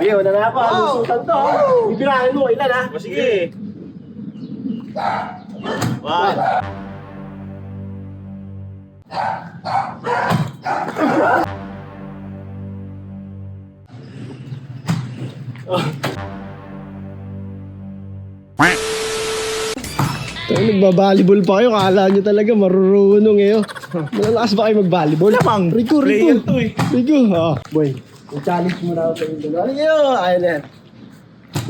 Sige, wala na ako. Lusutan to. Ibirahin mo, ilan ha? Sige. One. Nagbabalibol pa kayo, kala nyo talaga marurunong eh. Malalakas ba kayo mag-volleyball? Lamang, Rico, player to eh. Rico, boy, i-challenge mo na ako sa inyo. Ano nyo? Ayun na yan.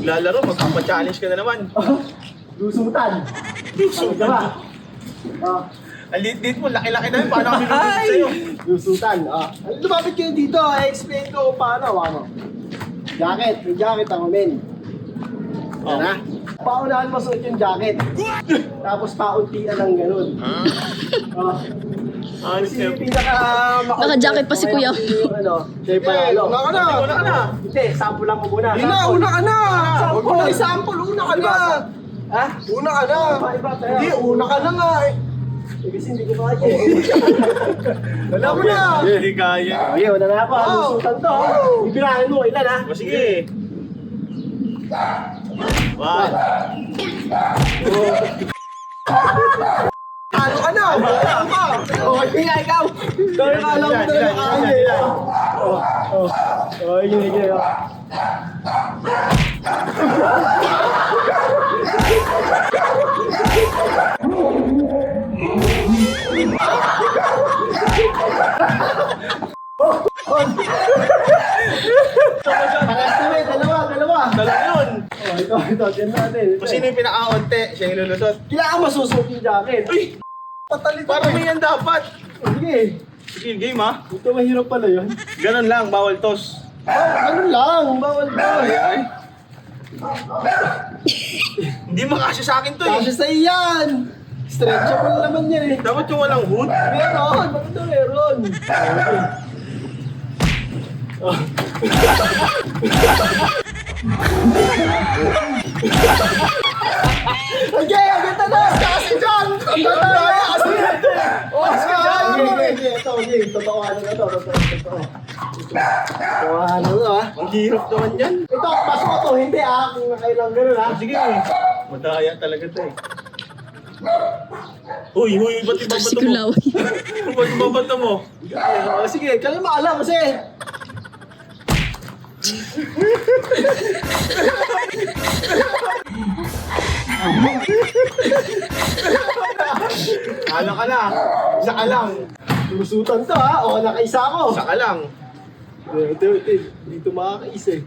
Lalaro, magpapa-challenge ka na naman. Lusutan. Lusutan. Ang liit mo, laki-laki na yun. Paano kami lusutan sa'yo? Lusutan. Lumapit kayo dito, i-explain ko kung paano. Jacket, may jacket ako, men. Yan na. Paunahan mo suot yung jacket. Tapos pauntian ng ganun. Kasi Naka-jacket pa si Kuya. Siya panalo. Una ka na. Hindi, sample lang mo muna. Una ka na! Sample. Huwag mo na i-sample, una ka na! Ha? Una ka na! Hindi, una ka na nga eh! Kasi hindi ko kaya. Wala mo na! Hindi kaya. Okay, wala na ako. Lusutan to. Ibirahin mo, ilan ha? Sige. One. Ano ka na? Wala ka! Okay, ikaw. Dahil alam mo na kaya. Sige. Dalawa. Dala yun. Ito, dyan natin. Kung sino yung pinaka-onte, siya yung lulutot. Kailangan masusuot yung jacket. Uy! Parang may yan dapat. Sige. Sige, game ha. Ito mahirap pala yun. Ganun lang, bawal toss. Ganun lang, bawal ba? Ay. Hindi makasya sa akin to eh. Kasi sa iyan. Stretchable naman yan eh. Dapat yung walang hood. Meron, bakit ito meron? Okay, agad na! Kasi dyan! Ang daya kasi! Okay, totohanan na to. Totohanan na ha. Ang hirap naman yan. Ito, pasok ko to. Hindi kung nakailang gano'n ha. Sige. Madaya talaga to eh. Uy, ba't Ito si ibabato mo? Kulaway. Ba't ibabato mo? Sige, kalma ka lang kasi. Kala ka na. Isa ka lang. Lusutan to ha. O, nakaisa ako. Isa ka lang. Ito. Dito makakaisa eh.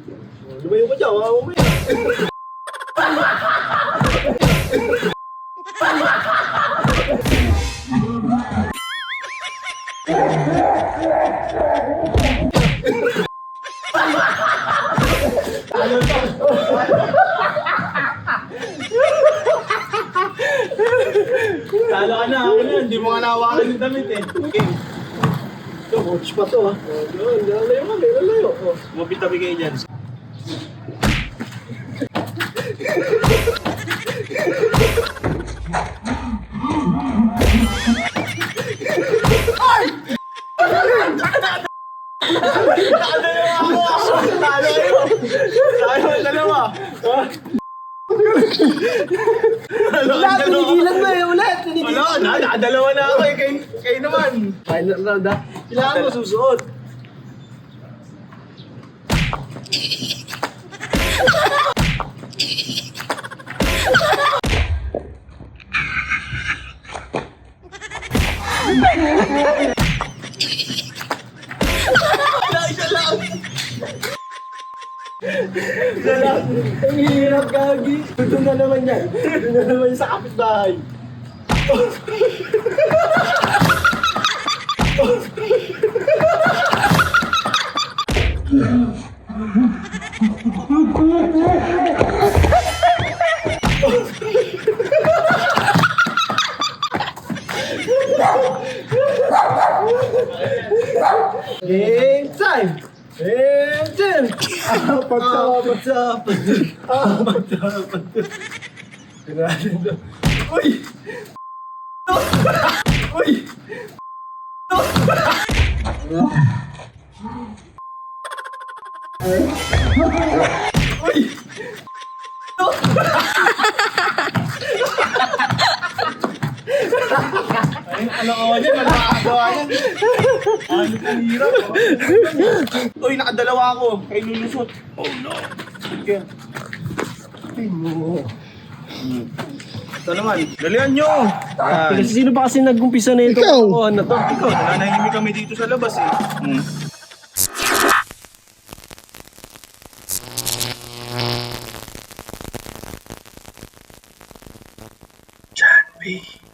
Lumayo ka dyan, mamaya. Kala ka na. Ako na. Hindi mo nga nawakan yung damit eh. Okay. Ito, coach pa to ha. Lalayo kami, lalayo. Mabitabi kayo dyan. Dalawa. Wala, tinigilan mo eh, ulit. Wala, nakadalawa na ako eh. Kayo naman. Final round ha. Kailangan mo susuot. Ang hirap gagi. Doon na naman yan. Doon na naman sa kapitbahay. Game time! Game time! Apat. Grabe to. Uy! Uy! Ano ako dyan? Ano makagawa yan? Ano ang hirap? Uy, nakadalawa ako. Kay lulusot. Oh no. Okay. Ito naman. Dalihan nyo. Yan. Kasi sino ba kasi nag-umpisa na ito? Ikaw. Ano to? Ikaw, nananahimik kami dito sa labas eh.